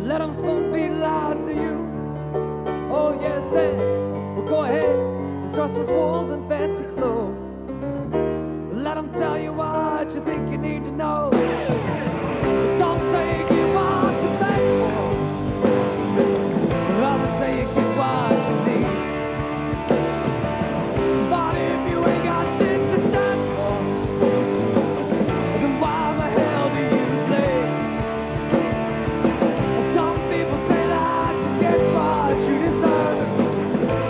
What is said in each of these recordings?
Let them spoon feed lies to you. Oh yes, yes. Well, go ahead and trust those wolves in fancy clothes. Let them tell you what you think you need to know. Some say you get what you thank for. Others say you get what you need. But if you ain't got shit to stand for, then why the hell do you play? Some people say that you get what you deserve.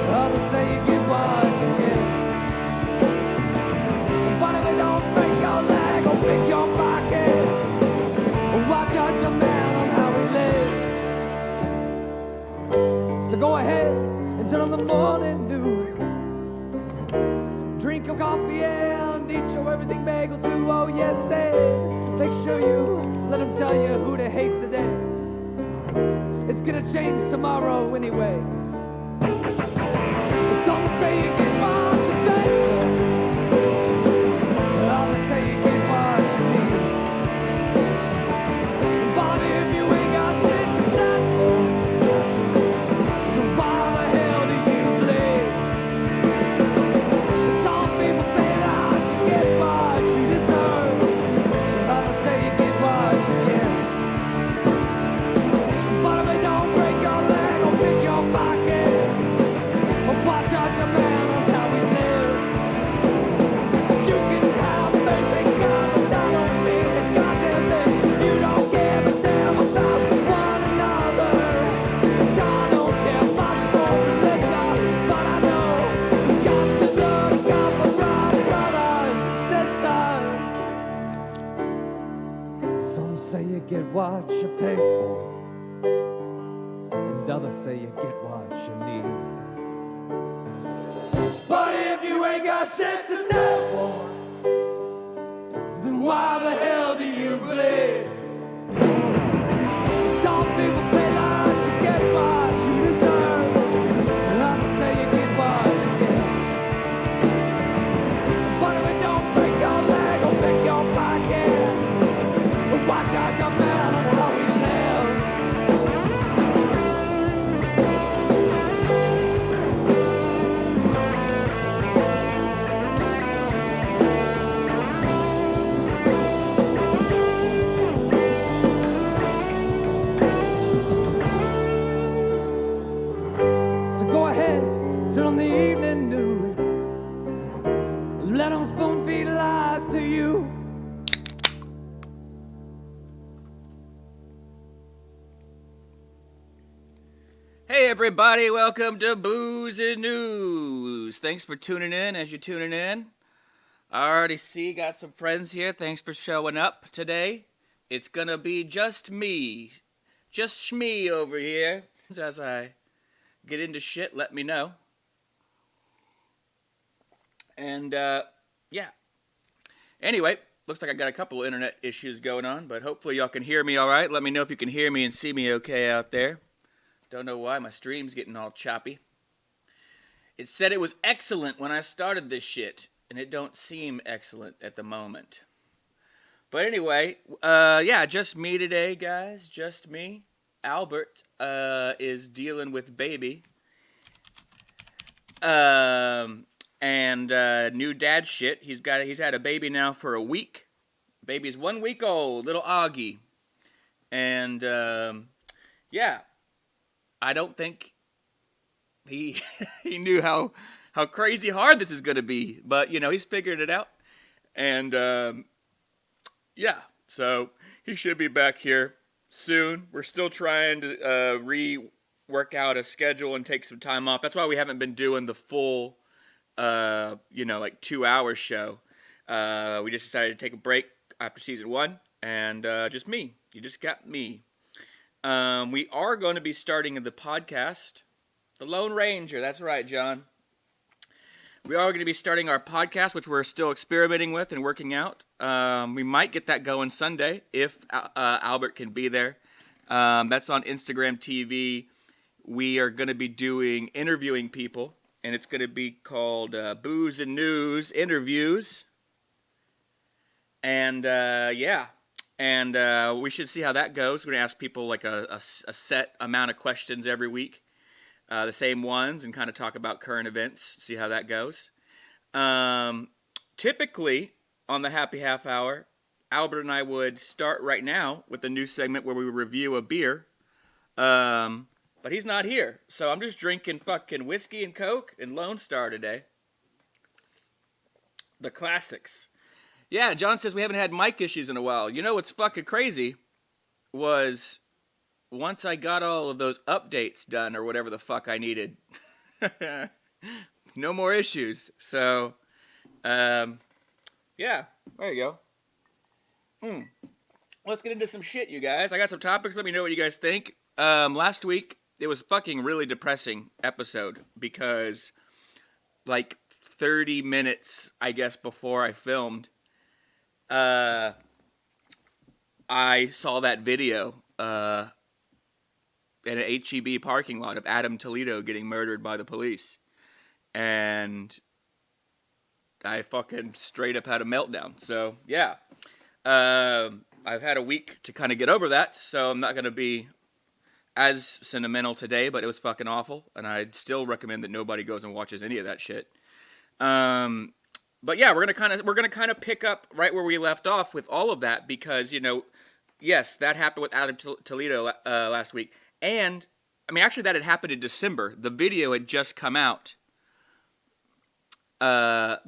Others say you get what you get. But if it don't break your leg or pick your pocket, why judge a man on how he lives? So go ahead and turn on the morning news. Drink your coffee and eat your everything bagel too. Oh yes, Ed. Make sure you let them tell you who to hate today. It's gonna change tomorrow anyway. Some say you get what you think for. Others say you get what you need. But if you ain't got shit to stand for, then why the hell do you bleed? Some people say that you get what you deserve. Others say you get what you get. But if it don't break your leg or pick your pocket, or watch out your man on how he lives. You can have faith in God, but that don't mean that God damn this. You don't give a damn about one another. And I don't care much for religion, but I know we got to look out for our brothers and sisters. Some say you get what you pay for, and others say you get what you need. But if you ain't got shit to stand for, then why the hell do you bleed? Some people say that you get what you deserve, and others say you get what you get. But if it don't break your leg or pick your pocket, watch out your man on how he lives. So go ahead, turn on the evening news. Let them spoon feed lies to you. Hey everybody, welcome to Booze and News. Thanks for tuning in as you're tuning in. I already see got some friends here. Thanks for showing up today. It's gonna be just me. Just shmee over here. As I get into shit, let me know. And yeah. Anyway, looks like I got a couple of internet issues going on, but hopefully y'all can hear me alright. Let me know if you can hear me and see me okay out there. Don't know why my stream's getting all choppy. It said it was excellent when I started this shit, and it don't seem excellent at the moment. But anyway, yeah, just me today, guys. Just me. Albert is dealing with baby. And new dad shit. He's had a baby now for a week. Baby's 1 week old, little Augie. And yeah. I don't think he knew how crazy hard this is going to be. But, you know, he's figured it out. And, yeah, so he should be back here soon. We're still trying to rework out a schedule and take some time off. That's why we haven't been doing the full, you know, like 2-hour show. We just decided to take a break after season 1. And just me. You just got me. We are going to be starting the podcast, The Lone Ranger. That's right, John. We are going to be starting our podcast, which we're still experimenting with and working out. We might get that going Sunday if Albert can be there. That's on Instagram TV. We are going to be interviewing people, and it's going to be called Booze and News Interviews. And, yeah. And we should see how that goes. We're going to ask people like a set amount of questions every week, the same ones, and kind of talk about current events, see how that goes. Typically, on the Happy Half Hour, Albert and I would start right now with a new segment where we review a beer. But he's not here, so I'm just drinking fucking whiskey and Coke and Lone Star today. The classics. Yeah, John says we haven't had mic issues in a while. You know what's fucking crazy was once I got all of those updates done or whatever the fuck I needed, no more issues. So, yeah, there you go. Let's get into some shit, you guys. I got some topics. Let me know what you guys think. Last week, it was fucking really depressing episode because like 30 minutes, I guess, before I filmed, I saw that video in an HEB parking lot of Adam Toledo getting murdered by the police. And I fucking straight up had a meltdown. So, yeah. I've had a week to kind of get over that, so I'm not going to be as sentimental today, but it was fucking awful, and I'd still recommend that nobody goes and watches any of that shit. But yeah, we're gonna kind of pick up right where we left off with all of that because, you know, yes, that happened with Adam Toledo last week, and I mean actually that had happened in December. The video had just come out. But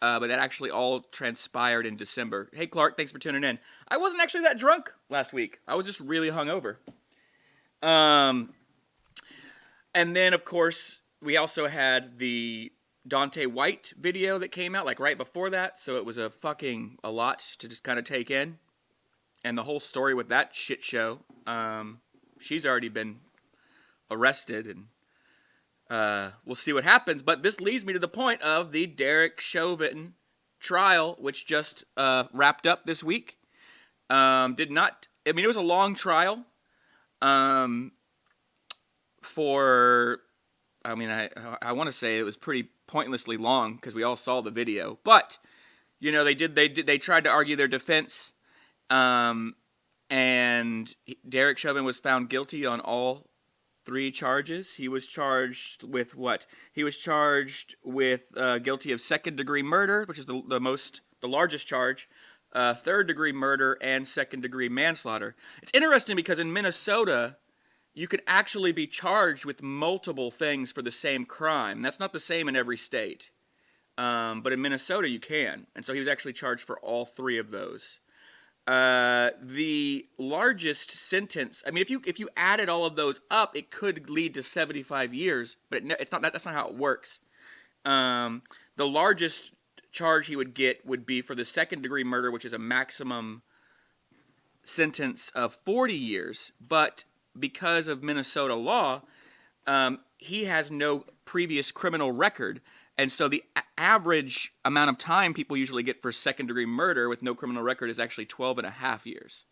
that actually all transpired in December. Hey Clark, thanks for tuning in. I wasn't actually that drunk last week. I was just really hungover. And then of course we also had the Dante White video that came out like right before that, so it was a lot to just kind of take in. And the whole story with that shit show. She's already been arrested, and we'll see what happens. But this leads me to the point of the Derek Chauvin trial, which just wrapped up this week. It was a long trial. I want to say it was pretty pointlessly long because we all saw the video. But you know, they tried to argue their defense, and Derek Chauvin was found guilty on all 3 charges. He was charged with what? He was charged with guilty of second-degree murder, which is the largest charge, third-degree murder, and second-degree manslaughter. It's interesting because in Minnesota, you could actually be charged with multiple things for the same crime. That's not the same in every state, but in Minnesota you can, and so he was actually charged for all 3 of those. The largest sentence, I mean, if you added all of those up, it could lead to 75 years, but that's not how it works. The largest charge he would get would be for the second-degree murder, which is a maximum sentence of 40 years, but because of Minnesota law, he has no previous criminal record, and so the average amount of time people usually get for second-degree murder with no criminal record is actually 12 and a half years.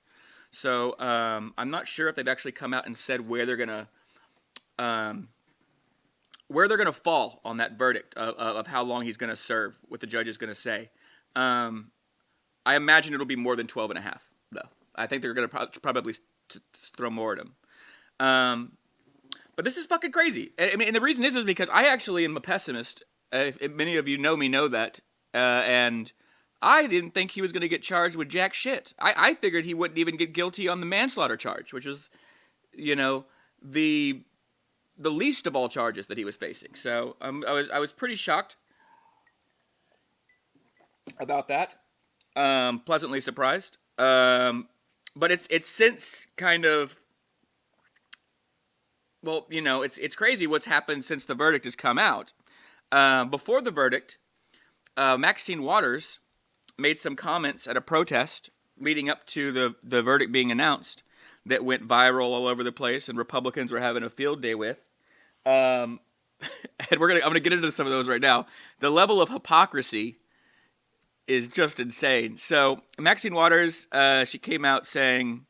So I'm not sure if they've actually come out and said where they're gonna fall on that verdict of how long he's gonna serve, what the judge is gonna say. I imagine it'll be more than 12 and a half, though. I think they're gonna probably throw more at him. But this is fucking crazy. And the reason is because I actually am a pessimist. If many of you know me know that, and I didn't think he was going to get charged with jack shit. I figured he wouldn't even get guilty on the manslaughter charge, which was, you know, the least of all charges that he was facing. So I was pretty shocked about that. Pleasantly surprised. But it's since kind of, well, you know, it's crazy what's happened since the verdict has come out. Before the verdict, Maxine Waters made some comments at a protest leading up to the verdict being announced that went viral all over the place, and Republicans were having a field day with. And I'm gonna get into some of those right now. The level of hypocrisy is just insane. So Maxine Waters, she came out saying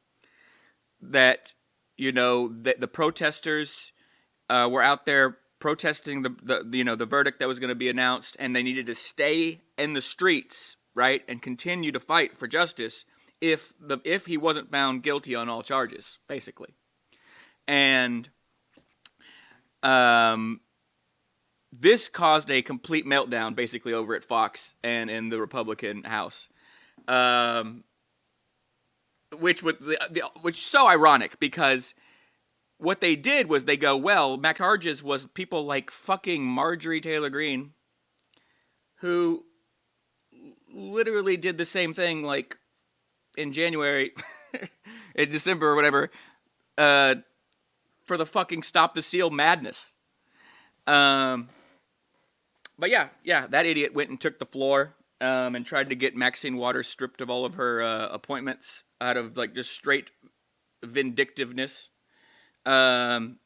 that, you know, that the protesters were out there protesting the verdict that was going to be announced, and they needed to stay in the streets right, and continue to fight for justice if he wasn't found guilty on all charges, basically. And this caused a complete meltdown, basically, over at Fox and in the Republican House, which is so ironic because what they did was they go, well, charges was people like fucking Marjorie Taylor Greene, who literally did the same thing like in January, in December or whatever, for the fucking Stop the Steal madness. But yeah, that idiot went and took the floor and tried to get Maxine Waters stripped of all of her appointments out of like just straight vindictiveness. And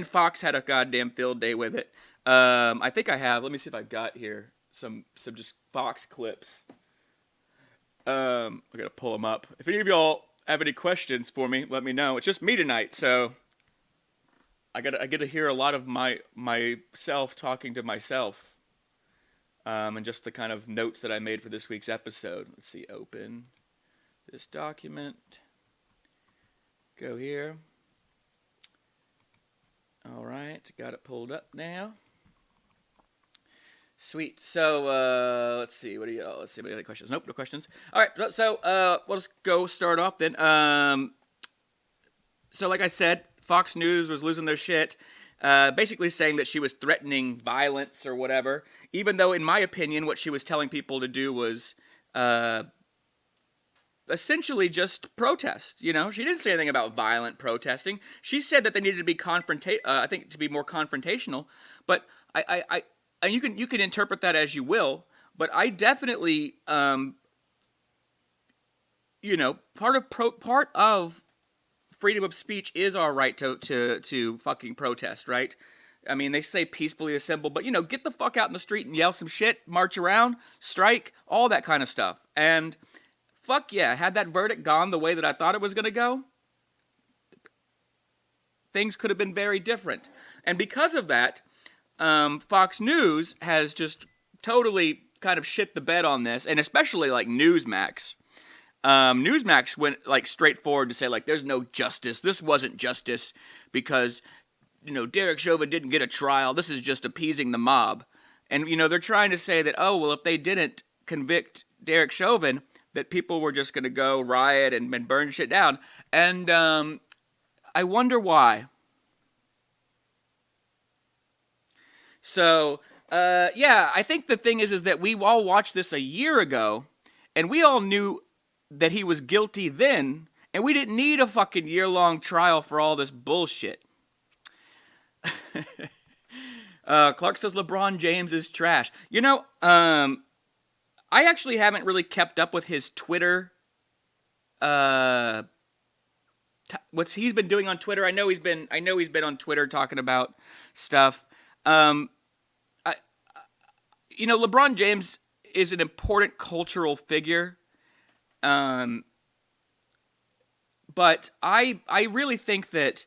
Fox had a goddamn field day with it. I think I have. Let me see if I got here some just Fox clips. I gotta pull them up. If any of y'all have any questions for me, let me know. It's just me tonight, so I get to hear a lot of myself talking to myself, and just the kind of notes that I made for this week's episode. Let's see. Open this document. Go here. All right, got it pulled up now. Sweet. So let's see. Let's see. Any other questions? Nope, no questions. All right. So we'll just go start off then. So like I said, Fox News was losing their shit, basically saying that she was threatening violence or whatever. Even though, in my opinion, what she was telling people to do was essentially just protest. You know, she didn't say anything about violent protesting. She said that they needed to be I think to be more confrontational. But and you can interpret that as you will. But I definitely, you know, part of freedom of speech is our right to fucking protest, right? I mean, they say peacefully assemble, but, you know, get the fuck out in the street and yell some shit, march around, strike, all that kind of stuff. And fuck yeah, had that verdict gone the way that I thought it was going to go, things could have been very different. And because of that, Fox News has just totally kind of shit the bed on this, and especially like Newsmax. Newsmax went like straightforward to say like there's no justice. This wasn't justice because, you know, Derek Chauvin didn't get a trial. This is just appeasing the mob. And, you know, they're trying to say that, oh, well, if they didn't convict Derek Chauvin, that people were just going to go riot and burn shit down. And I wonder why. So, yeah, I think the thing is that we all watched this a year ago, and we all knew that he was guilty then, and we didn't need a fucking year-long trial for all this bullshit. Clark says LeBron James is trash. You know, I actually haven't really kept up with his Twitter. What's he's been doing on Twitter? I know he's been on Twitter talking about stuff. You know, LeBron James is an important cultural figure. But I really think that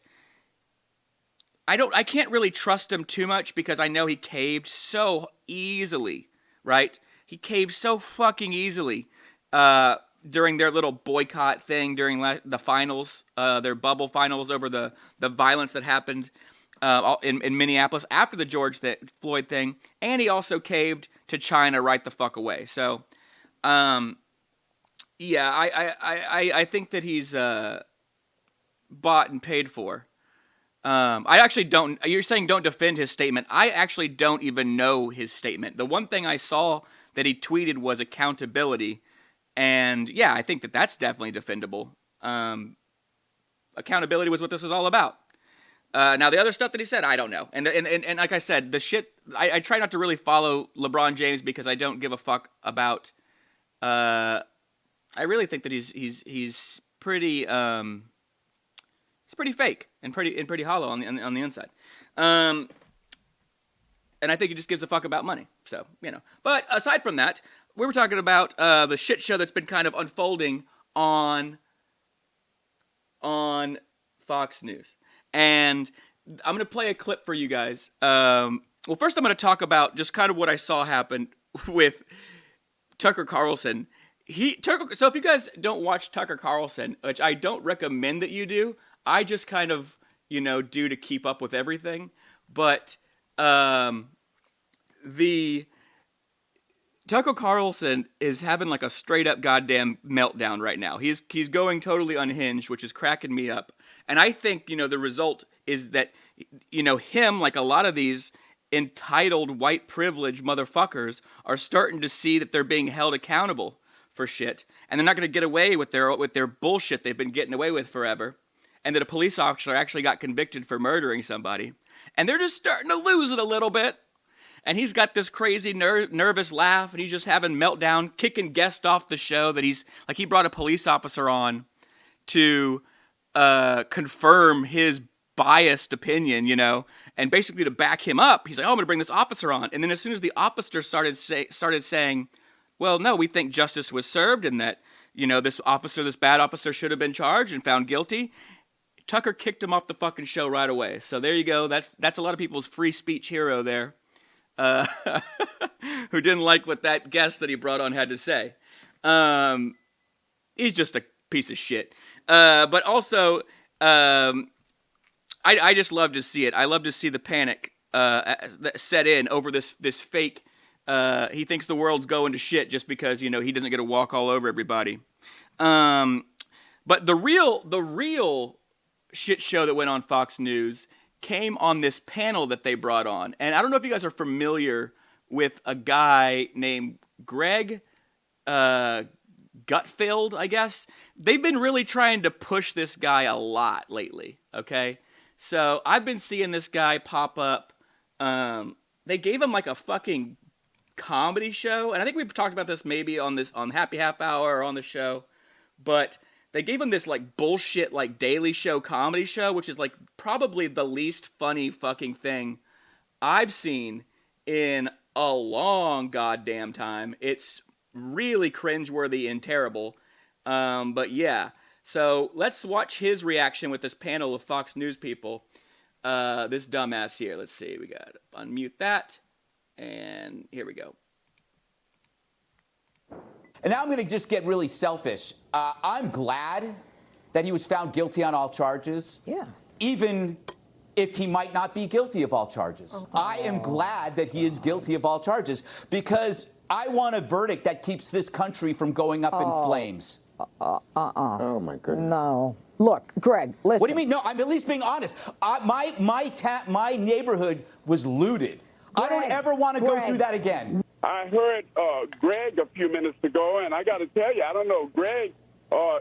I can't really trust him too much because I know he caved so easily, right? He caved so fucking easily during their little boycott thing during the finals, their bubble finals over the violence that happened in Minneapolis after the George Floyd thing, and he also caved to China right the fuck away. So, yeah, I think that he's bought and paid for. I actually don't. You're saying don't defend his statement. I actually don't even know his statement. The one thing I saw that he tweeted was accountability, and yeah, I think that that's definitely defendable. Accountability was what this is all about. Now the other stuff that he said, I don't know. And like I said, the shit. I try not to really follow LeBron James because I don't give a fuck about. I really think that he's pretty. It's pretty fake and pretty hollow on the inside. And I think he just gives a fuck about money. So, you know. But aside from that, we were talking about the shit show that's been kind of unfolding on Fox News. And I'm going to play a clip for you guys. Well, first I'm going to talk about just kind of what I saw happen with Tucker Carlson. So if you guys don't watch Tucker Carlson, which I don't recommend that you do, I just kind of, do to keep up with everything. But the Tucker Carlson is having like a straight up goddamn meltdown right now. He's going totally unhinged, which is cracking me up. And I think, the result is that, him, like a lot of these entitled white privilege motherfuckers, are starting to see that they're being held accountable for shit, and they're not going to get away with their bullshit they've been getting away with forever, and that a police officer actually got convicted for murdering somebody, and they're just starting to lose it a little bit. And he's got this crazy nervous laugh, and he's just having meltdown, kicking guests off the show. That he brought a police officer on to confirm his biased opinion, and basically to back him up. He's like, "Oh, I'm going to bring this officer on," and then as soon as the officer started saying, "Well, no, we think justice was served, and that this bad officer should have been charged and found guilty," Tucker kicked him off the fucking show right away. So there you go. That's a lot of people's free speech hero there. Who didn't like what that guest that he brought on had to say. He's just a piece of shit. But also, I just love to see it. I love to see the panic set in over this fake. He thinks the world's going to shit just because he doesn't get to walk all over everybody. But the real shit show that went on Fox News came on this panel that they brought on. And I don't know if you guys are familiar with a guy named Greg Gutfeld, I guess. They've been really trying to push this guy a lot lately, okay? So I've been seeing this guy pop up. They gave him like a fucking comedy show. And I think we've talked about this maybe on Happy Half Hour or on the show. But they gave him this like bullshit like Daily Show comedy show, which is like probably the least funny fucking thing I've seen in a long goddamn time. It's really cringeworthy and terrible. But yeah, so let's watch his reaction with this panel of Fox News people. This dumbass here. Let's see. We got to unmute that. And here we go. And now I'm going to just get really selfish. I'm glad that he was found guilty on all charges. Yeah. Even if he might not be guilty of all charges. Oh. I am glad that he is guilty of all charges because I want a verdict that keeps this country from going up in flames. Oh, my goodness. No. Look, Greg, listen. What do you mean? No, I'm at least being honest. My neighborhood was looted. Greg, I don't ever want to go through that again. I heard Greg a few minutes ago, and I got to tell you, I don't know, Greg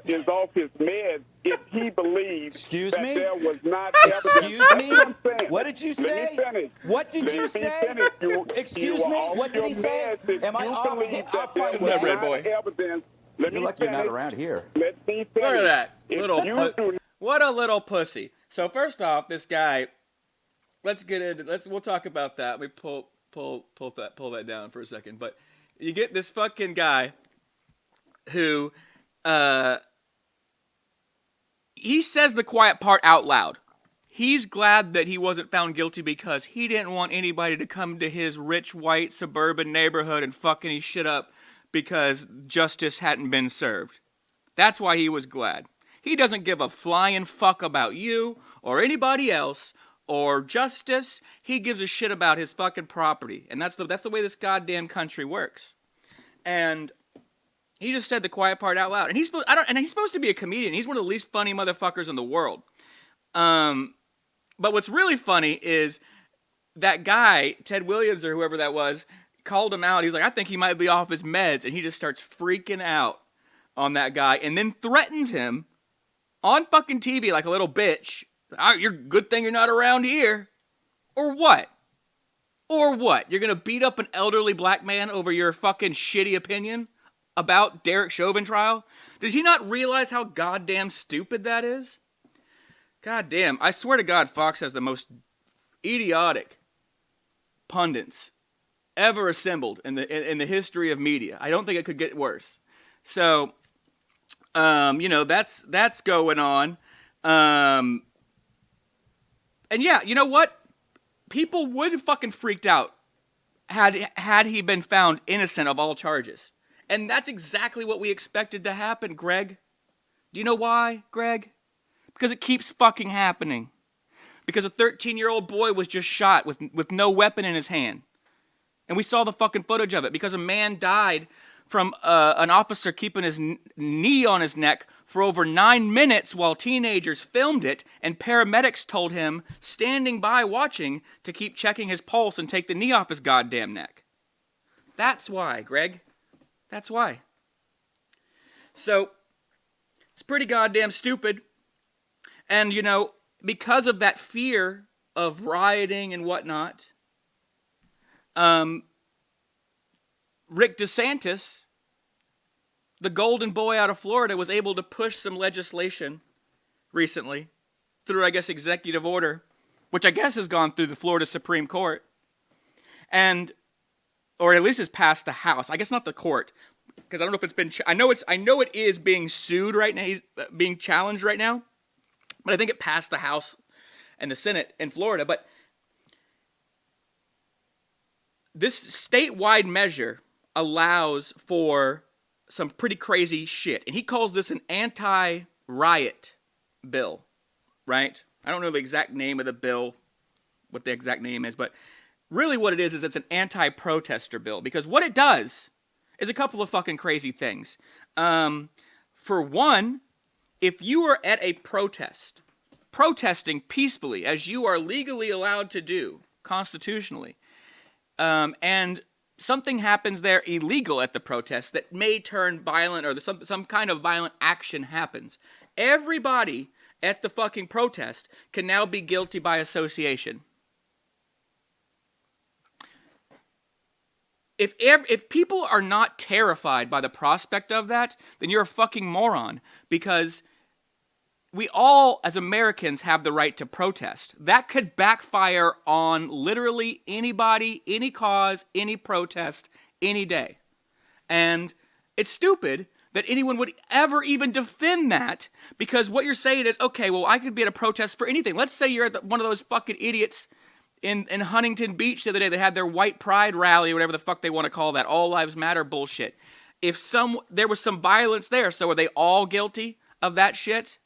is off his meds if he believes that there was not evidence. Excuse me? What did you Let say? me finish. What did you say? Excuse me? What did he say? Am I off my evidence? You're lucky you're not around here. Let me finish. Look at that. What a little pussy. So first off, this guy, let's get into we'll talk about that. Let me pull that down for a second. But you get this fucking guy who he says the quiet part out loud. He's glad that he wasn't found guilty because he didn't want anybody to come to his rich white suburban neighborhood and fuck any shit up because justice hadn't been served. That's why he was glad. He doesn't give a flying fuck about you or anybody else or justice. He gives a shit about his fucking property. And that's the way this goddamn country works. And he just said the quiet part out loud. And he's supposed to be a comedian. He's one of the least funny motherfuckers in the world. But what's really funny is that guy, Ted Williams or whoever that was, called him out. He's like, I think he might be off his meds. And he just starts freaking out on that guy and then threatens him on fucking TV like a little bitch. You're good thing you're not around here. Or what? Or what? You're going to beat up an elderly black man over your fucking shitty opinion about Derek Chauvin trial? Does he not realize how goddamn stupid that is? Goddamn. I swear to God, Fox has the most idiotic pundits ever assembled in the history of media. I don't think it could get worse. So, that's going on. And yeah, you know what? People would have fucking freaked out had he been found innocent of all charges. And that's exactly what we expected to happen, Greg. Do you know why, Greg? Because it keeps fucking happening. Because a 13-year-old boy was just shot with no weapon in his hand. And we saw the fucking footage of it. Because a man died from an officer keeping his knee on his neck for over 9 minutes while teenagers filmed it, and paramedics told him, standing by watching, to keep checking his pulse and take the knee off his goddamn neck. That's why, Greg. That's why. So, it's pretty goddamn stupid. And, you know, because of that fear of rioting and whatnot, Rick DeSantis, the golden boy out of Florida, was able to push some legislation recently through, I guess, executive order, which I guess has gone through the Florida Supreme Court, and, or at least has passed the House. I guess not the court, because I don't know if it's been. I know it is being sued right now. He's being challenged right now, but I think it passed the House and the Senate in Florida. But this statewide measure allows for some pretty crazy shit. And he calls this an anti-riot bill, right? I don't know the exact name of the bill, what the exact name is, but really what it is it's an anti-protester bill. Because what it does is a couple of fucking crazy things. For one, if you are at a protest, protesting peacefully, as you are legally allowed to do, constitutionally, and something happens there illegal at the protest that may turn violent, or some kind of violent action happens, everybody at the fucking protest can now be guilty by association. If people are not terrified by the prospect of that, then you're a fucking moron, because we all, as Americans, have the right to protest. That could backfire on literally anybody, any cause, any protest, any day. And it's stupid that anyone would ever even defend that, because what you're saying is, okay, well, I could be at a protest for anything. Let's say you're at one of those fucking idiots in Huntington Beach the other day that had their white pride rally, or whatever the fuck they want to call that, all lives matter bullshit. If there was some violence there, so are they all guilty of that shit?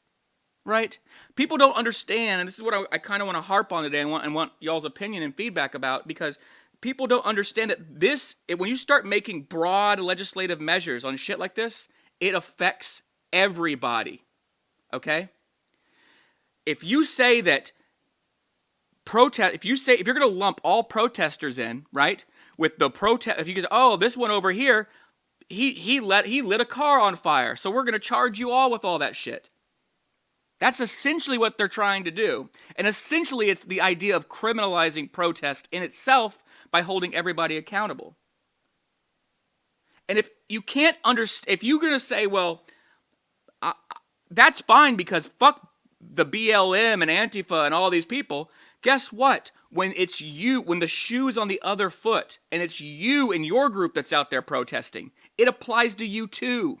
Right? People don't understand, and this is what I kind of want to harp on today and want y'all's opinion and feedback about, because people don't understand that when you start making broad legislative measures on shit like this, it affects everybody. Okay? If you say that if you're going to lump all protesters in, right, with the protest, if you say, oh, this one over here, he lit a car on fire, so we're going to charge you all with all that shit. That's essentially what they're trying to do. And essentially it's the idea of criminalizing protest in itself by holding everybody accountable. And if you can't understand, if you're going to say, well, that's fine because fuck the BLM and Antifa and all these people, guess what? When it's you, when the shoe's on the other foot, and it's you and your group that's out there protesting, it applies to you too.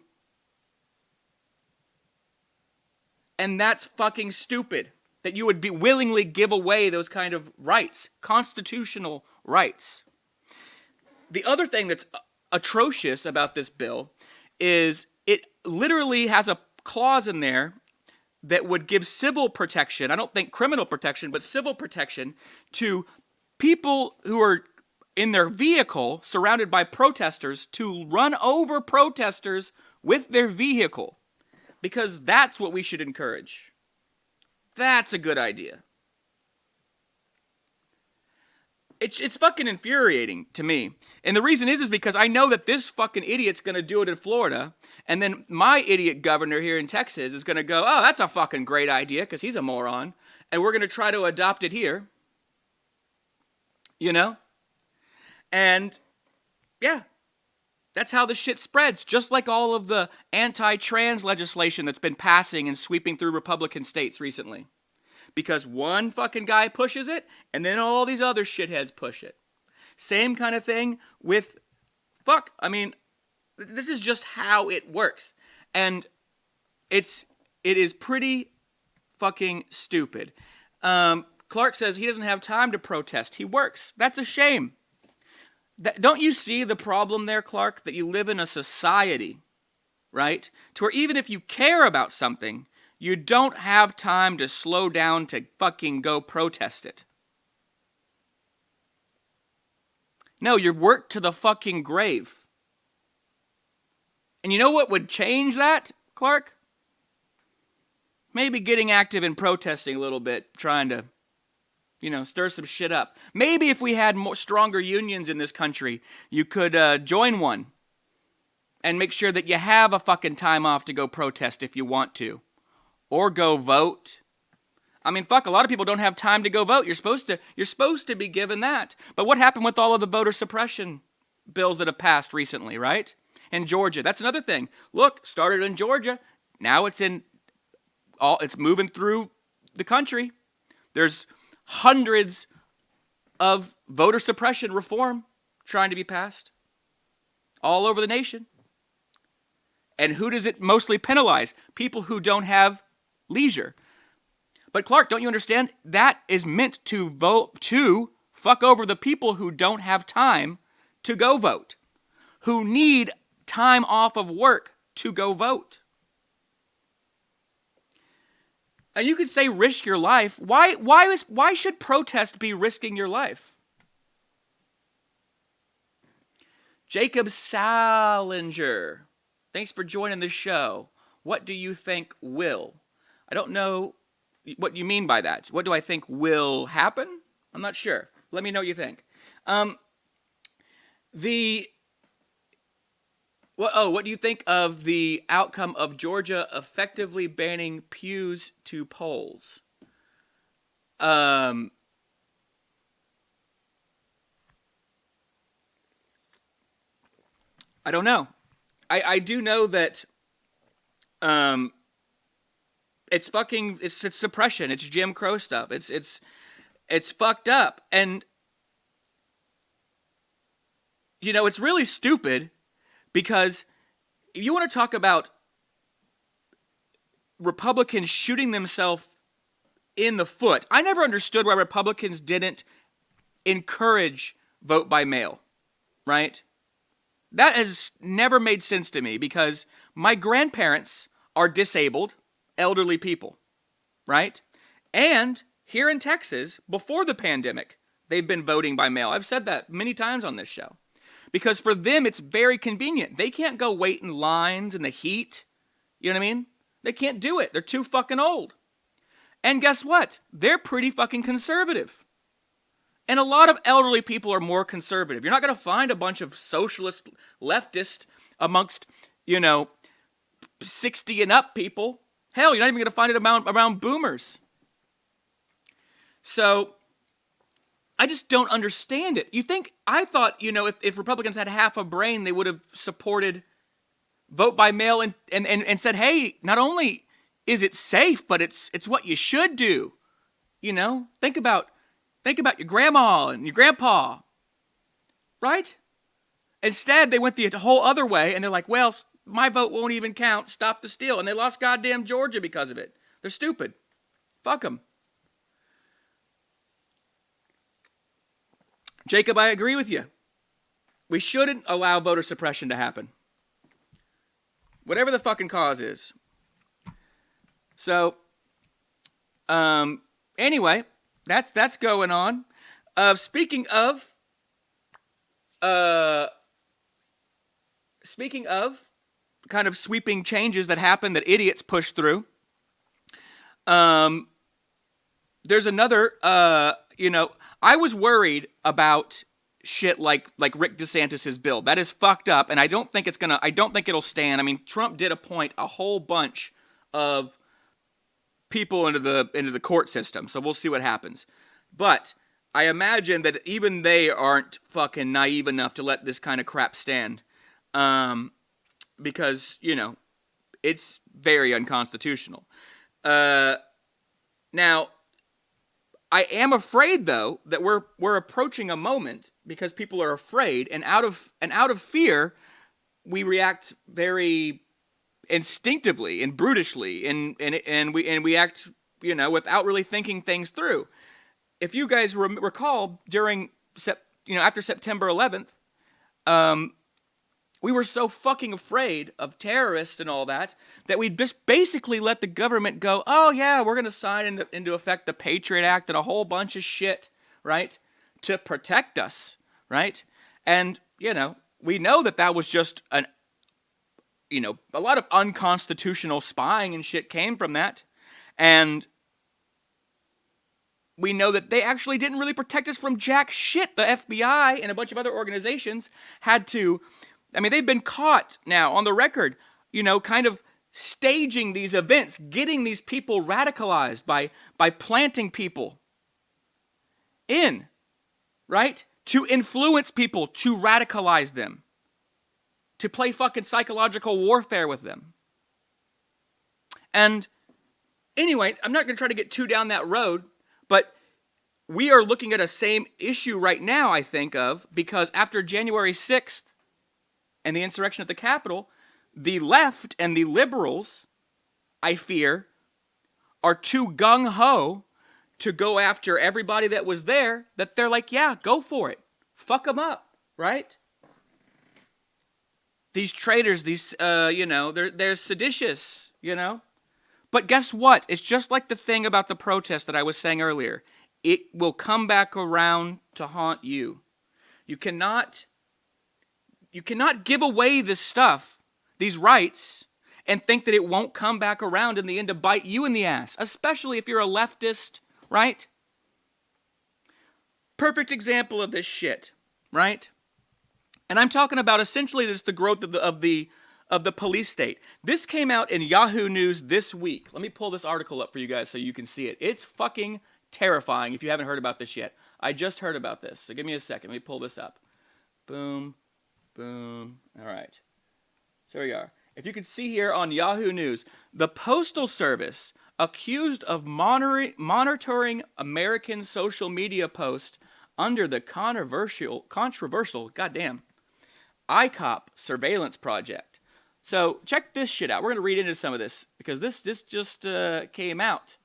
And that's fucking stupid, that you would be willingly give away those kind of rights, constitutional rights. The other thing that's atrocious about this bill is it literally has a clause in there that would give civil protection, I don't think criminal protection, but civil protection to people who are in their vehicle surrounded by protesters to run over protesters with their vehicle. Because that's what we should encourage. That's a good idea. It's fucking infuriating to me. And the reason is because I know that this fucking idiot's going to do it in Florida, and then my idiot governor here in Texas is going to go, oh, that's a fucking great idea, because he's a moron, and we're going to try to adopt it here. You know? And, yeah. That's how the shit spreads, just like all of the anti-trans legislation that's been passing and sweeping through Republican states recently. Because one fucking guy pushes it, and then all these other shitheads push it. Same kind of thing with this is just how it works. And it is pretty fucking stupid. Clark says he doesn't have time to protest. He works. That's a shame. Don't you see the problem there, Clark? That you live in a society, right? To where even if you care about something, you don't have time to slow down to fucking go protest it. No, you're worked to the fucking grave. And you know what would change that, Clark? Maybe getting active and protesting a little bit, trying to, stir some shit up. Maybe if we had more stronger unions in this country, you could join one and make sure that you have a fucking time off to go protest if you want to. Or go vote. I mean, fuck, a lot of people don't have time to go vote. You're supposed to be given that. But what happened with all of the voter suppression bills that have passed recently, right? In Georgia. That's another thing. Look, started in Georgia. Now it's moving through the country. There's hundreds of voter suppression reform trying to be passed all over the nation. And who does it mostly penalize? People who don't have leisure. But Clark, don't you understand? That is meant to vote to fuck over the people who don't have time to go vote, who need time off of work to go vote. And you could say risk your life. Why should protest be risking your life? Jacob Salinger, thanks for joining the show. What do you think will? I don't know what you mean by that. What do I think will happen? I'm not sure. Let me know what you think. What do you think of the outcome of Georgia effectively banning pews to polls? I don't know. I do know that it's suppression. It's Jim Crow stuff. It's fucked up. And it's really stupid. Because if you want to talk about Republicans shooting themselves in the foot, I never understood why Republicans didn't encourage vote by mail, right? That has never made sense to me because my grandparents are disabled, elderly people, right? And here in Texas, before the pandemic, they've been voting by mail. I've said that many times on this show. Because for them, it's very convenient. They can't go wait in lines in the heat. You know what I mean? They can't do it. They're too fucking old. And guess what? They're pretty fucking conservative. And a lot of elderly people are more conservative. You're not going to find a bunch of socialist leftists amongst, 60 and up people. Hell, you're not even going to find it around boomers. So I just don't understand it. I thought, if Republicans had half a brain, they would have supported vote by mail and said, hey, not only is it safe, but it's what you should do. Think about your grandma and your grandpa, right? Instead, they went the whole other way, and they're like, well, my vote won't even count. Stop the steal. And they lost goddamn Georgia because of it. They're stupid. Fuck them. Jacob, I agree with you. We shouldn't allow voter suppression to happen. Whatever the fucking cause is. So, anyway, that's going on. Speaking of kind of sweeping changes that happen that idiots push through, there's another, I was worried about shit like Rick DeSantis's bill. That is fucked up, and I don't think it'll stand. I mean, Trump did appoint a whole bunch of people into the court system, so we'll see what happens. But I imagine that even they aren't fucking naive enough to let this kind of crap stand. Because, it's very unconstitutional. Now, I am afraid, though, that we're approaching a moment because people are afraid, and out of fear, we react very instinctively and brutishly, and we act, without really thinking things through. If you guys recall, during after September 11th, we were so fucking afraid of terrorists and all that we just basically let the government go, oh yeah, we're going to sign into effect the Patriot Act and a whole bunch of shit, right, to protect us, right? And, we know that was just a lot of unconstitutional spying and shit came from that. And we know that they actually didn't really protect us from jack shit. The FBI and a bunch of other organizations had to, they've been caught now on the record, kind of staging these events, getting these people radicalized by planting people in, right? To influence people, to radicalize them, to play fucking psychological warfare with them. And anyway, I'm not going to try to get too down that road, but we are looking at a same issue right now, I think of, because after January 6th and the insurrection at the Capitol, the left and the liberals, I fear, are too gung-ho to go after everybody that was there, that they're like, yeah, go for it. Fuck them up, right? These traitors, they're seditious, But guess what? It's just like the thing about the protest that I was saying earlier. It will come back around to haunt you. You cannot give away this stuff, these rights, and think that it won't come back around in the end to bite you in the ass, especially if you're a leftist, right? Perfect example of this shit, right? And I'm talking about essentially this the growth of the police state. This came out in Yahoo News this week. Let me pull this article up for you guys so you can see it. It's fucking terrifying if you haven't heard about this yet. I just heard about this, so give me a second. Let me pull this up. Boom, boom. All right. So here we are. If you can see here on Yahoo News, the Postal Service accused of monitoring American social media posts under the controversial, goddamn, ICOP surveillance project. So check this shit out. We're going to read into some of this because this just came out.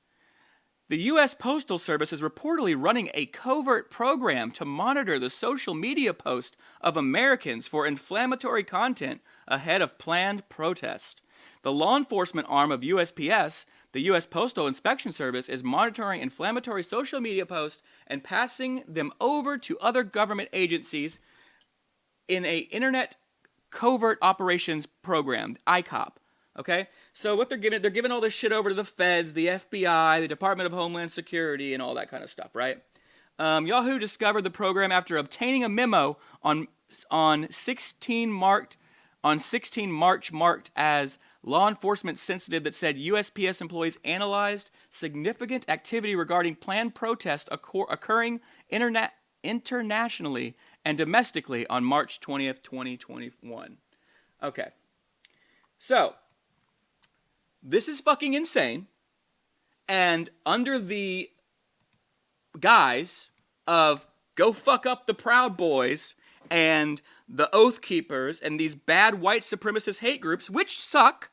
The U.S. Postal Service is reportedly running a covert program to monitor the social media posts of Americans for inflammatory content ahead of planned protest. The law enforcement arm of USPS, the U.S. Postal Inspection Service, is monitoring inflammatory social media posts and passing them over to other government agencies in a Internet Covert Operations Program, ICOP. Okay? So what they're giving all this shit over to the feds, the FBI, the Department of Homeland Security, and all that kind of stuff, right? Yahoo discovered the program after obtaining a memo on 16 March marked as law enforcement sensitive that said USPS employees analyzed significant activity regarding planned protests occurring internationally and domestically on March 20th, 2021. Okay. So, this is fucking insane. And under the guise of go fuck up the Proud Boys and the Oath Keepers and these bad white supremacist hate groups, which suck,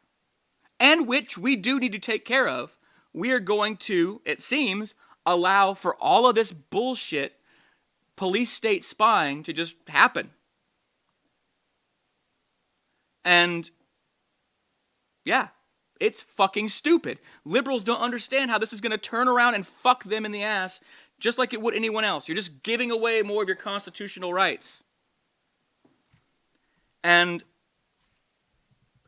and which we do need to take care of, we are going to, it seems, allow for all of this bullshit police state spying to just happen. And, yeah, it's fucking stupid. Liberals don't understand how this is going to turn around and fuck them in the ass just like it would anyone else. You're just giving away more of your constitutional rights. And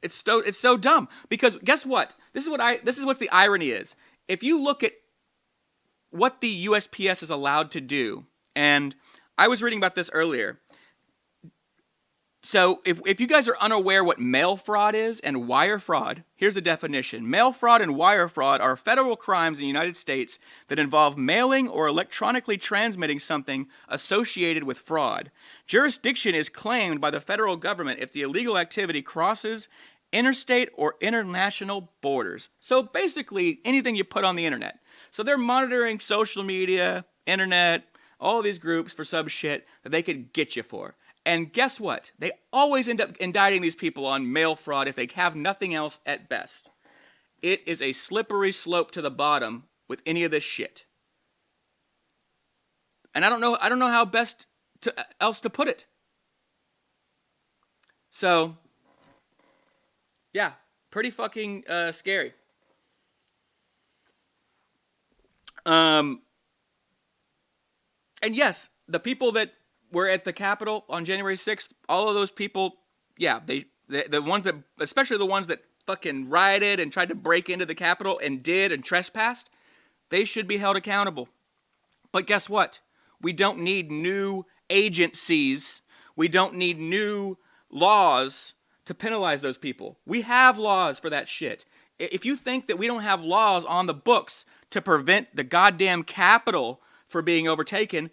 it's so dumb. Because guess what? This is what the irony is. If you look at what the USPS is allowed to do, and I was reading about this earlier. So if you guys are unaware what mail fraud is and wire fraud, here's the definition. Mail fraud and wire fraud are federal crimes in the United States that involve mailing or electronically transmitting something associated with fraud. Jurisdiction is claimed by the federal government if the illegal activity crosses interstate or international borders. So basically anything you put on the internet. So they're monitoring social media, internet, all these groups for some shit that they could get you for. And guess what? They always end up indicting these people on mail fraud if they have nothing else at best. It is a slippery slope to the bottom with any of this shit. And I don't know how best else to put it. So, yeah, pretty fucking scary. And yes, the people that were at the Capitol on January 6th, all of those people, yeah, the ones that, especially the ones that fucking rioted and tried to break into the Capitol and trespassed, they should be held accountable. But guess what? We don't need new agencies. We don't need new laws to penalize those people. We have laws for that shit. If you think that we don't have laws on the books to prevent the goddamn Capitol for being overtaken,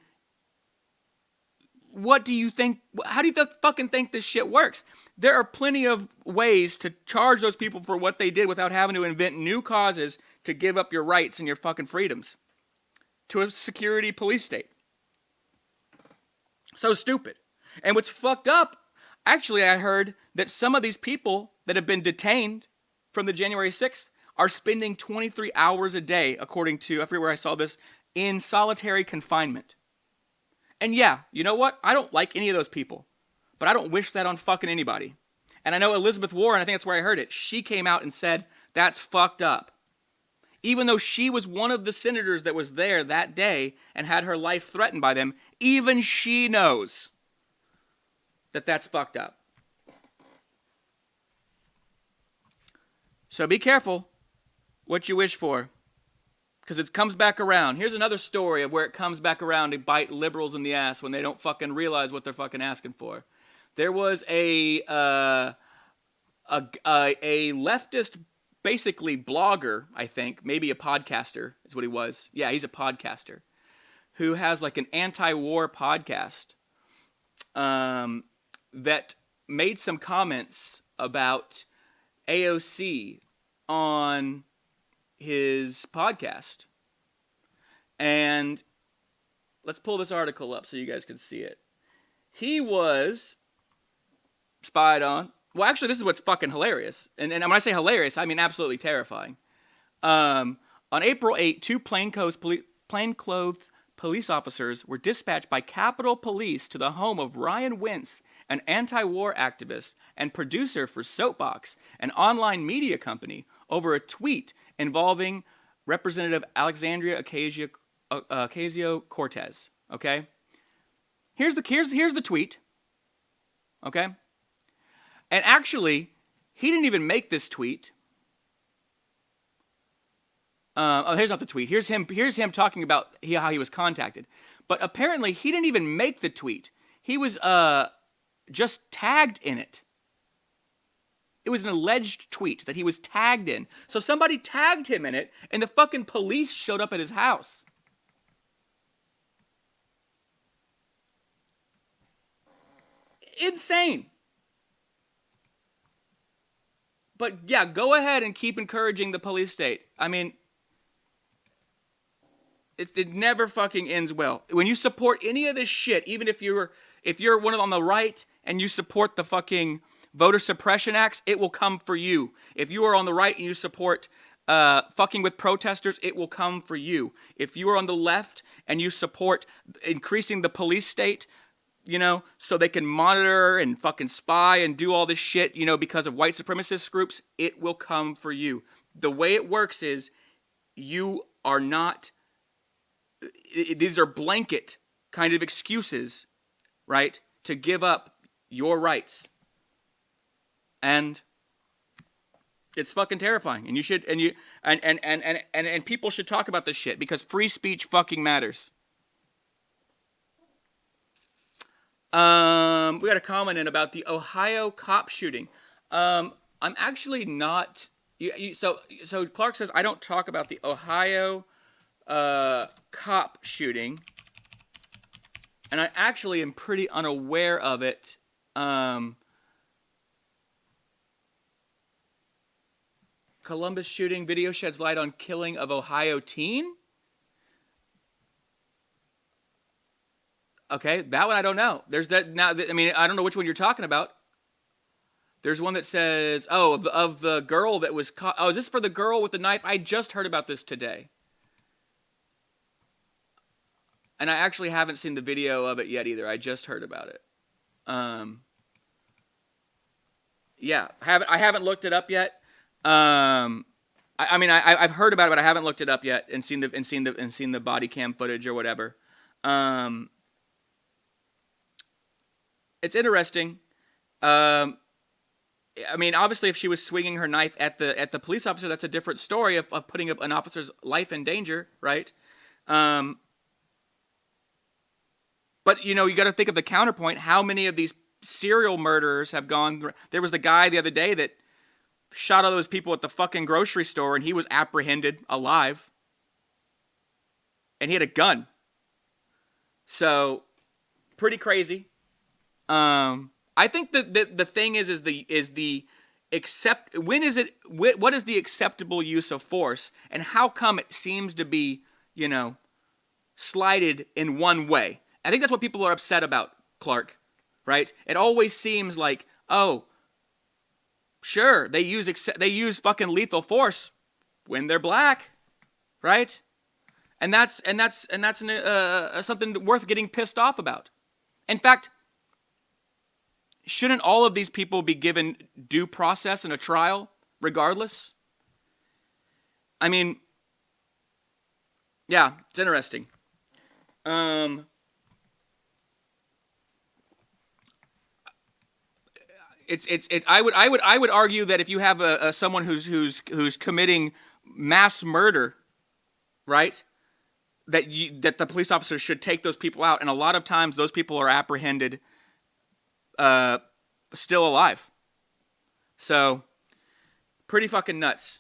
what do you think? How do you fucking think this shit works? There are plenty of ways to charge those people for what they did without having to invent new causes to give up your rights and your fucking freedoms to a security police state. So stupid. And what's fucked up, actually, I heard that some of these people that have been detained from the January 6th are spending 23 hours a day, according to, I forget where I saw this, in solitary confinement. And yeah, you know what? I don't like any of those people. But I don't wish that on fucking anybody. And I know Elizabeth Warren, I think that's where I heard it, she came out and said, that's fucked up. Even though she was one of the senators that was there that day and had her life threatened by them, even she knows that that's fucked up. So be careful what you wish for, because it comes back around. Here's another story of where it comes back around to bite liberals in the ass when they don't fucking realize what they're fucking asking for. There was a leftist, basically blogger, I think, maybe a podcaster is what he was. Yeah, he's a podcaster who has like an anti-war podcast that made some comments about AOC on his podcast. And let's pull this article up so you guys can see it. He was spied on. Well, actually, this is what's fucking hilarious. And when I say hilarious, I mean absolutely terrifying. On April 8, two plainclothes police officers were dispatched by Capitol Police to the home of Ryan Wentz, an anti-war activist and producer for Soapbox, an online media company, over a tweet involving Representative Alexandria Ocasio-Cortez. Okay? Here's the tweet. Okay? And actually, he didn't even make this tweet. Here's not the tweet. Here's him talking about how he was contacted. But apparently, he didn't even make the tweet. He was just tagged in it. It was an alleged tweet that he was tagged in. So somebody tagged him in it, and the fucking police showed up at his house. Insane. But yeah, go ahead and keep encouraging the police state. I mean, it never fucking ends well. When you support any of this shit, even if you're one on the right and you support the fucking voter suppression acts, it will come for you. If you are on the right and you support fucking with protesters, it will come for you. If you are on the left and you support increasing the police state, you know, so they can monitor and fucking spy and do all this shit, you know, because of white supremacist groups, it will come for you. The way it works is you are not, these are blanket kind of excuses, right, to give up your rights. And it's fucking terrifying. And you should, and people should talk about this shit because free speech fucking matters. We got a comment in about the Ohio cop shooting. I'm actually not. So Clark says I don't talk about the Ohio cop shooting, and I actually am pretty unaware of it. Columbus shooting video sheds light on killing of Ohio teen. Okay, that one I don't know. There's that now. I mean, I don't know which one you're talking about. There's one that says, "Oh, of the girl that was caught." Oh, is this for the girl with the knife? I just heard about this today, and I actually haven't seen the video of it yet either. I just heard about it. Yeah, I haven't looked it up yet. I mean, I've heard about it, but I haven't looked it up yet and seen the body cam footage or whatever. It's interesting. I mean, obviously, if she was swinging her knife at the police officer, that's a different story of putting up an officer's life in danger, right? But you know, you got to think of the counterpoint. How many of these serial murderers have gone? There was the guy the other day that shot all those people at the fucking grocery store, and he was apprehended alive, and he had a gun. So, pretty crazy. I think that the thing is the accept. When is it? What is the acceptable use of force, and how come it seems to be, you know, slighted in one way? I think that's what people are upset about, Clark. Right? It always seems like, oh, sure, they use fucking lethal force when they're black, right? And that's something worth getting pissed off about. In fact, shouldn't all of these people be given due process and a trial, regardless? I mean, yeah, it's interesting. I would argue that if you have someone who's committing mass murder, right, that the police officers should take those people out, and a lot of times those people are apprehended still alive. So pretty fucking nuts.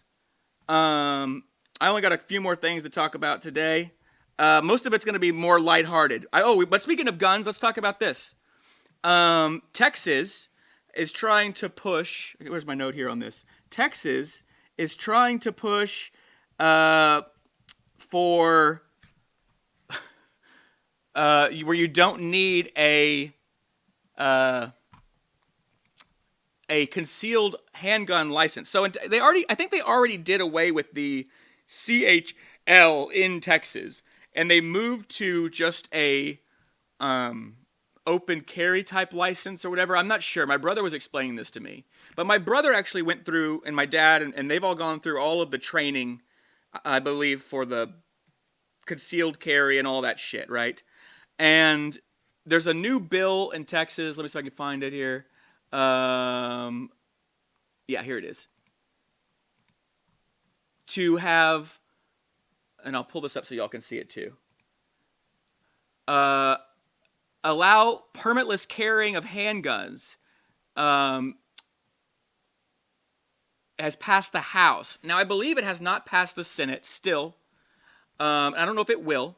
I only got a few more things to talk about today. Most of it's going to be more lighthearted. But speaking of guns, let's talk about this. Texas is trying to push. Where's my note here on this? Texas is trying to push for where you don't need a concealed handgun license. So I think they already did away with the CHL in Texas, and they moved to just a open carry type license or whatever. I'm not sure. My brother was explaining this to me. But my brother actually went through, and my dad, and they've all gone through all of the training, I believe, for the concealed carry and all that shit, right? And there's a new bill in Texas. Let me see if I can find it here. Yeah, here it is. To have, and I'll pull this up so y'all can see it too. Allow permitless carrying of handguns has passed the House. Now, I believe it has not passed the Senate still. I don't know if it will.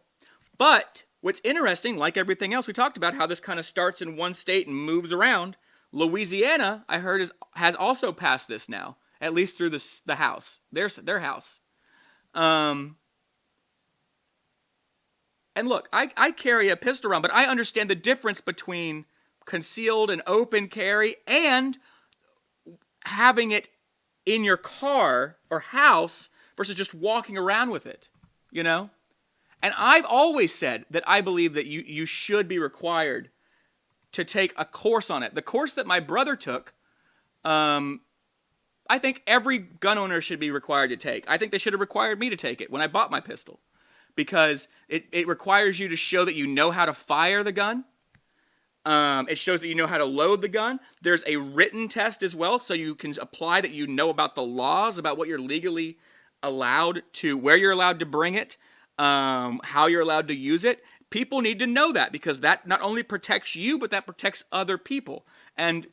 But what's interesting, like everything else we talked about, how this kind of starts in one state and moves around, Louisiana, I heard, has also passed this now, at least through the House, their House. And look, I carry a pistol around, but I understand the difference between concealed and open carry and having it in your car or house versus just walking around with it, you know? And I've always said that I believe that you should be required to take a course on it. The course that my brother took, I think every gun owner should be required to take. I think they should have required me to take it when I bought my pistol. Because it requires you to show that you know how to fire the gun. It shows that you know how to load the gun. There's a written test as well, so you can apply that you know about the laws, about what you're legally allowed to, where you're allowed to bring it, how you're allowed to use it. People need to know that because that not only protects you, but that protects other people. And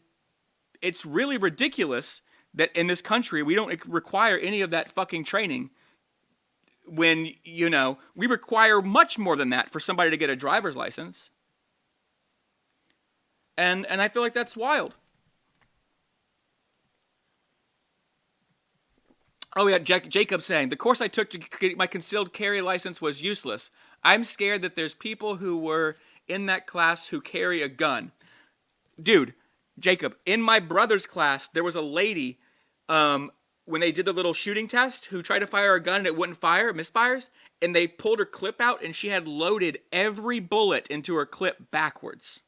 it's really ridiculous that in this country we don't require any of that fucking training. When, you know, we require much more than that for somebody to get a driver's license. And I feel like that's wild. Oh yeah, Jacob saying, the course I took to get my concealed carry license was useless. I'm scared that there's people who were in that class who carry a gun. Dude, Jacob, in my brother's class, there was a lady, when they did the little shooting test, who tried to fire a gun and it wouldn't fire, it misfires, and they pulled her clip out and she had loaded every bullet into her clip backwards.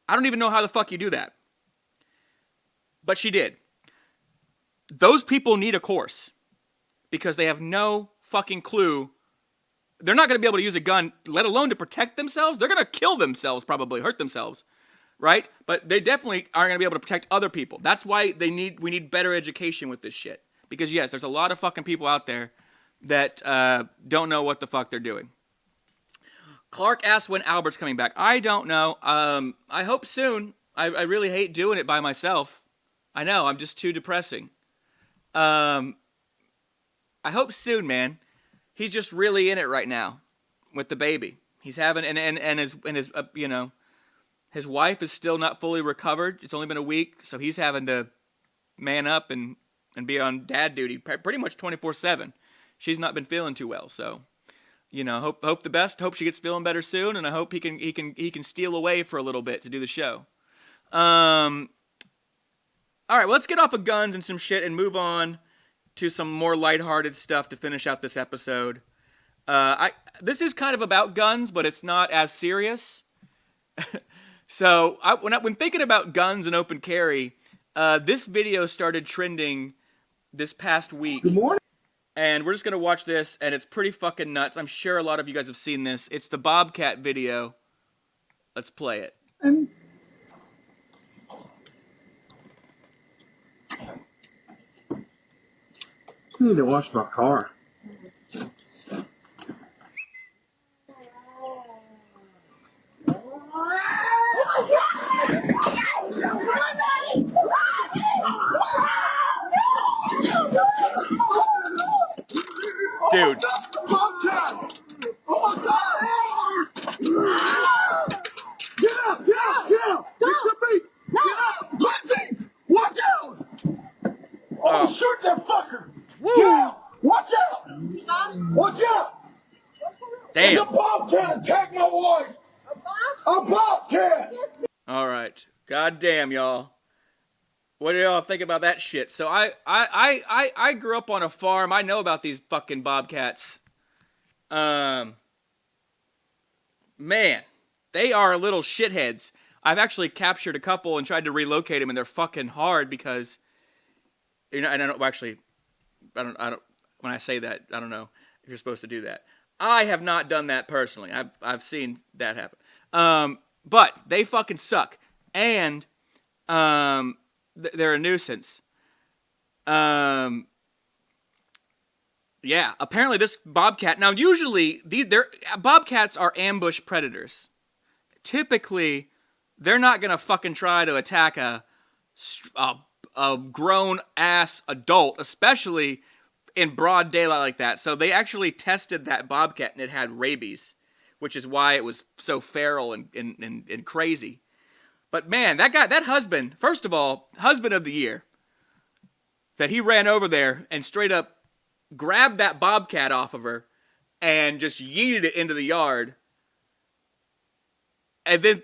I don't even know how the fuck you do that. But she did. Those people need a course because they have no fucking clue. They're not going to be able to use a gun, let alone to protect themselves. They're going to kill themselves, probably hurt themselves, right? But they definitely aren't going to be able to protect other people. That's why we need better education with this shit. Because yes, there's a lot of fucking people out there that don't know what the fuck they're doing. Clark asks when Albert's coming back. I don't know. I hope soon. I really hate doing it by myself. I know, I'm just too depressing. I hope soon, man. He's just really in it right now with the baby. He's having and his you know, his wife is still not fully recovered. It's only been a week, so he's having to man up and be on dad duty pretty much 24/7. She's not been feeling too well, so you know, hope the best. Hope she gets feeling better soon, and I hope he can steal away for a little bit to do the show. All right, well, let's get off of guns and some shit and move on to some more lighthearted stuff to finish out this episode. This is kind of about guns, but it's not as serious. So when thinking about guns and open carry, this video started trending this past week. Good morning. And we're just going to watch this, and it's pretty fucking nuts. I'm sure a lot of you guys have seen this. It's the Bobcat video. Let's play it. And I need to wash my car. Dude. Bobcat! Oh my God! Get out! Get out! Get out! Get to me! Get out! Lindsay! Watch out! Oh, shoot that fucker! Woo. Get out! Watch out! Watch out! There's a Damn. bobcat attacked my wife! A bobcat! All right. God damn, y'all. What do y'all think about that shit? So I grew up on a farm. I know about these fucking bobcats. Man, they are little shitheads. I've actually captured a couple and tried to relocate them, and they're fucking hard because, you know, and I don't actually, I don't. When I say that, I don't know if you're supposed to do that. I have not done that personally. I've seen that happen. But they fucking suck, and they're a nuisance. Yeah, apparently this bobcat. Now, usually bobcats are ambush predators. Typically, they're not gonna fucking try to attack a grown ass adult, especially in broad daylight like that. So they actually tested that bobcat, and it had rabies, which is why it was so feral and crazy. But man, that husband, first of all, husband of the year, that he ran over there and straight up grabbed that bobcat off of her and just yeeted it into the yard. And then,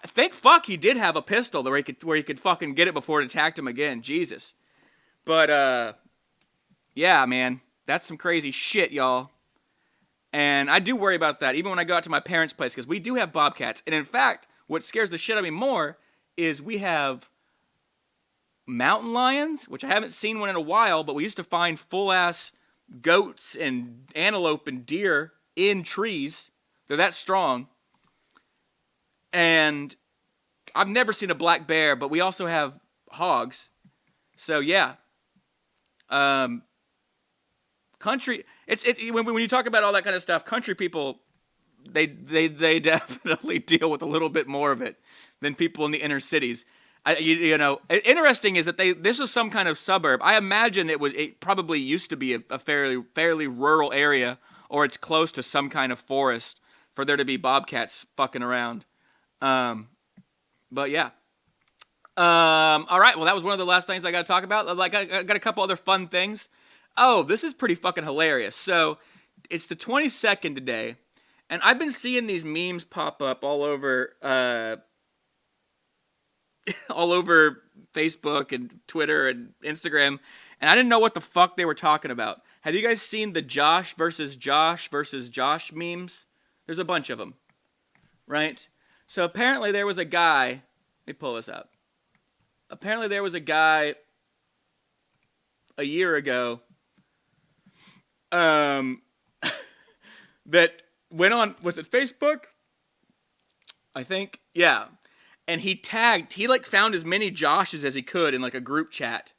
thank fuck he did have a pistol where he could fucking get it before it attacked him again. Jesus. But, yeah, man, that's some crazy shit, y'all. And I do worry about that, even when I go out to my parents' place, because we do have bobcats. And in fact, what scares the shit out of me more is we have mountain lions, which I haven't seen one in a while, but we used to find full-ass goats and antelope and deer in trees. They're that strong. And I've never seen a black bear, but we also have hogs. So, yeah. Country, when you talk about all that kind of stuff, country people, they definitely deal with a little bit more of it than people in the inner cities. You know, interesting is that this is some kind of suburb. I imagine it probably used to be a fairly rural area, or it's close to some kind of forest for there to be bobcats fucking around. But yeah. All right. Well, that was one of the last things I got to talk about. Like, I got a couple other fun things. Oh, this is pretty fucking hilarious. So it's the 22nd today. And I've been seeing these memes pop up all over Facebook and Twitter and Instagram, and I didn't know what the fuck they were talking about. Have you guys seen the Josh versus Josh memes? There's a bunch of them, right? So apparently there was a guy. Let me pull this up. apparently there was a guy a year ago that went on, was it Facebook? I think, yeah. And he like found as many Joshes as he could in like a group chat.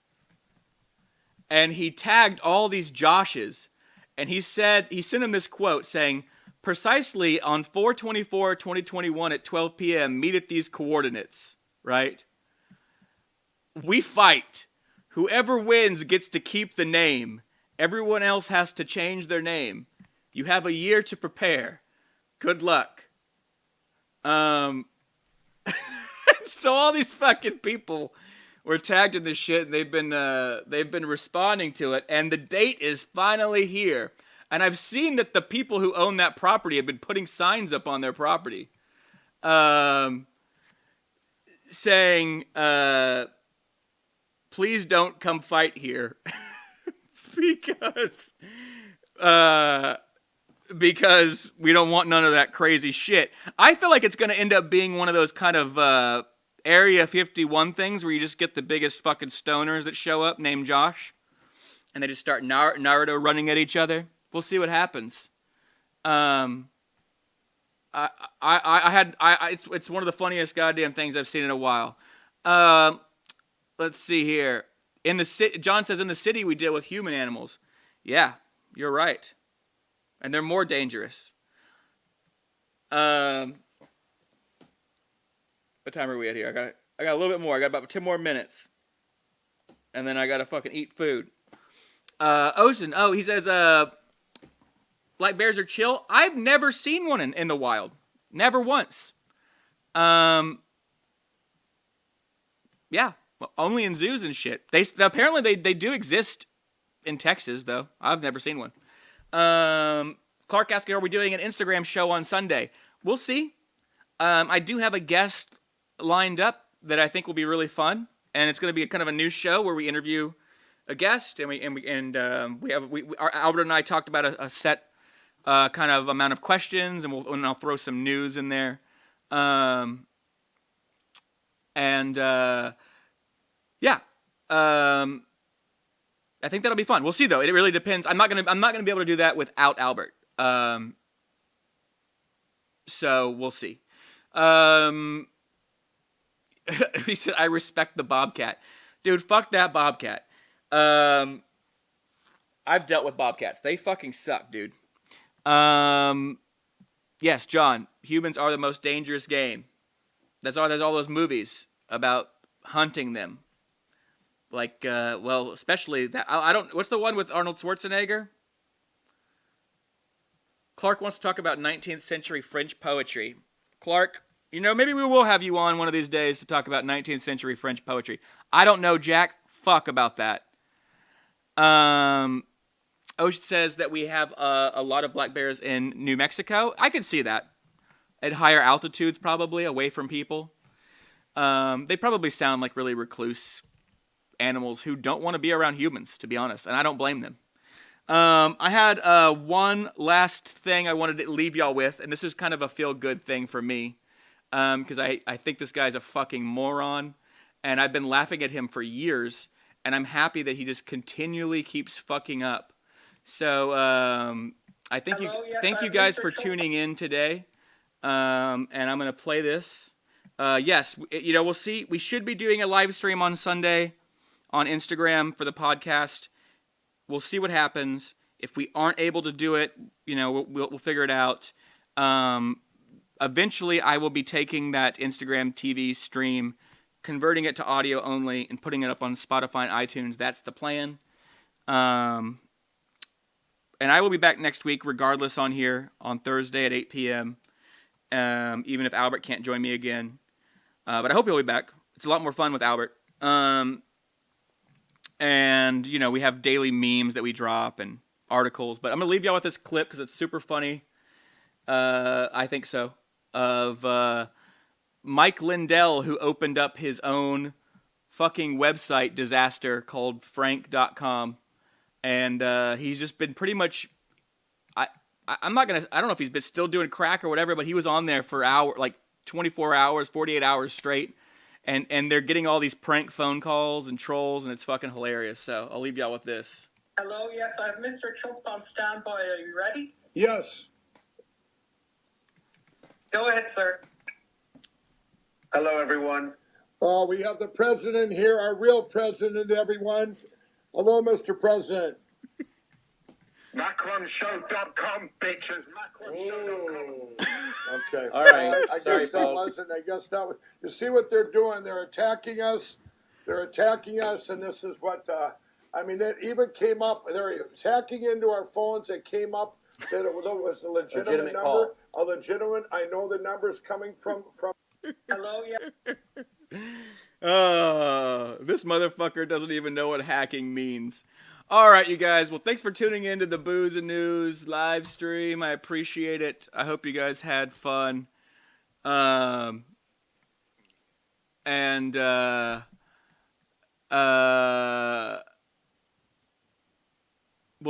And he tagged all these Joshes. And he sent him this quote saying, precisely on 4/24/2021 at 12 p.m., meet at these coordinates, right? We fight. Whoever wins gets to keep the name. Everyone else has to change their name. You have a year to prepare. Good luck. So all these fucking people were tagged in this shit, and they've been responding to it, and the date is finally here. And I've seen that the people who own that property have been putting signs up on their property, saying, please don't come fight here. because we don't want none of that crazy shit. I feel like it's going to end up being one of those kind of Area 51 things where you just get the biggest fucking stoners that show up named Josh, and they just start Naruto running at each other. We'll see what happens. It's one of the funniest goddamn things I've seen in a while. Let's see here. In the city, John says, in the city we deal with human animals. Yeah, you're right. And they're more dangerous. What time are we at here? I got a little bit more. I got about 10 more minutes. And then I gotta fucking eat food. Ocean, he says, black bears are chill. I've never seen one in the wild. Never once. Yeah. Well, only in zoos and shit. Apparently they do exist in Texas, though. I've never seen one. Clark asking, are we doing an Instagram show on Sunday? We'll see. I do have a guest lined up that I think will be really fun, and it's going to be kind of a new show where we interview a guest, and Albert and I talked about a set kind of amount of questions, and I'll throw some news in there, yeah. I think that'll be fun. We'll see, though. It really depends. I'm not gonna be able to do that without Albert. So we'll see. He said, I respect the Bobcat. Dude, fuck that Bobcat. I've dealt with Bobcats. They fucking suck, dude. Yes, John, humans are the most dangerous game. There's all those movies about hunting them. Like, especially that. I don't. What's the one with Arnold Schwarzenegger? Clark wants to talk about 19th century French poetry. Clark, maybe we will have you on one of these days to talk about 19th century French poetry. I don't know, Jack. Fuck about that. Ocean says that we have a lot of black bears in New Mexico. I could see that. At higher altitudes, probably, away from people. They probably sound like really recluse animals who don't want to be around humans, to be honest, and I don't blame them. I had one last thing I wanted to leave y'all with, and this is kind of a feel-good thing for me, because I think this guy's a fucking moron, and I've been laughing at him for years, and I'm happy that he just continually keeps fucking up. So I thank you guys for tuning in today, and I'm gonna play this. Yes, we'll see. We should be doing a live stream on Sunday on Instagram for the podcast. We'll see what happens. If we aren't able to do it, we'll figure it out. Eventually, I will be taking that Instagram TV stream, converting it to audio only, and putting it up on Spotify and iTunes. That's the plan. And I will be back next week, regardless, on here on Thursday at 8 p.m., even if Albert can't join me again. But I hope he'll be back. It's a lot more fun with Albert. And, we have daily memes that we drop and articles. But I'm going to leave y'all with this clip because it's super funny. I think so. Of Mike Lindell, who opened up his own fucking website disaster called frank.com. And he's just been pretty much... I don't know if he's been still doing crack or whatever, but he was on there for 24 hours, 48 hours straight. and they're getting all these prank phone calls and trolls, and it's fucking hilarious. So I'll leave y'all with this. Hello, yes, I have Mr. Trump on standby. Are you ready? Yes. Go ahead, sir. Hello, everyone. We have the president here, our real president, everyone. Hello, Mr. President. MacronShow.com, bitches. MacronShow.com. Okay. All right. I Sorry, guess that folks. wasn't. I guess that was. You see what they're doing? They're attacking us. They're attacking us, and this is what. I mean, that even came up. They're hacking into our phones. It came up that it was a legitimate number. Call. A legitimate. I know the number's coming from. Hello, yeah. This motherfucker doesn't even know what hacking means. All right, you guys. Well, thanks for tuning in to the Booze and News live stream. I appreciate it. I hope you guys had fun. We'll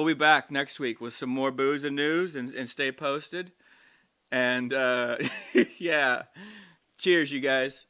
be back next week with some more Booze and News, and stay posted. And yeah, cheers, you guys.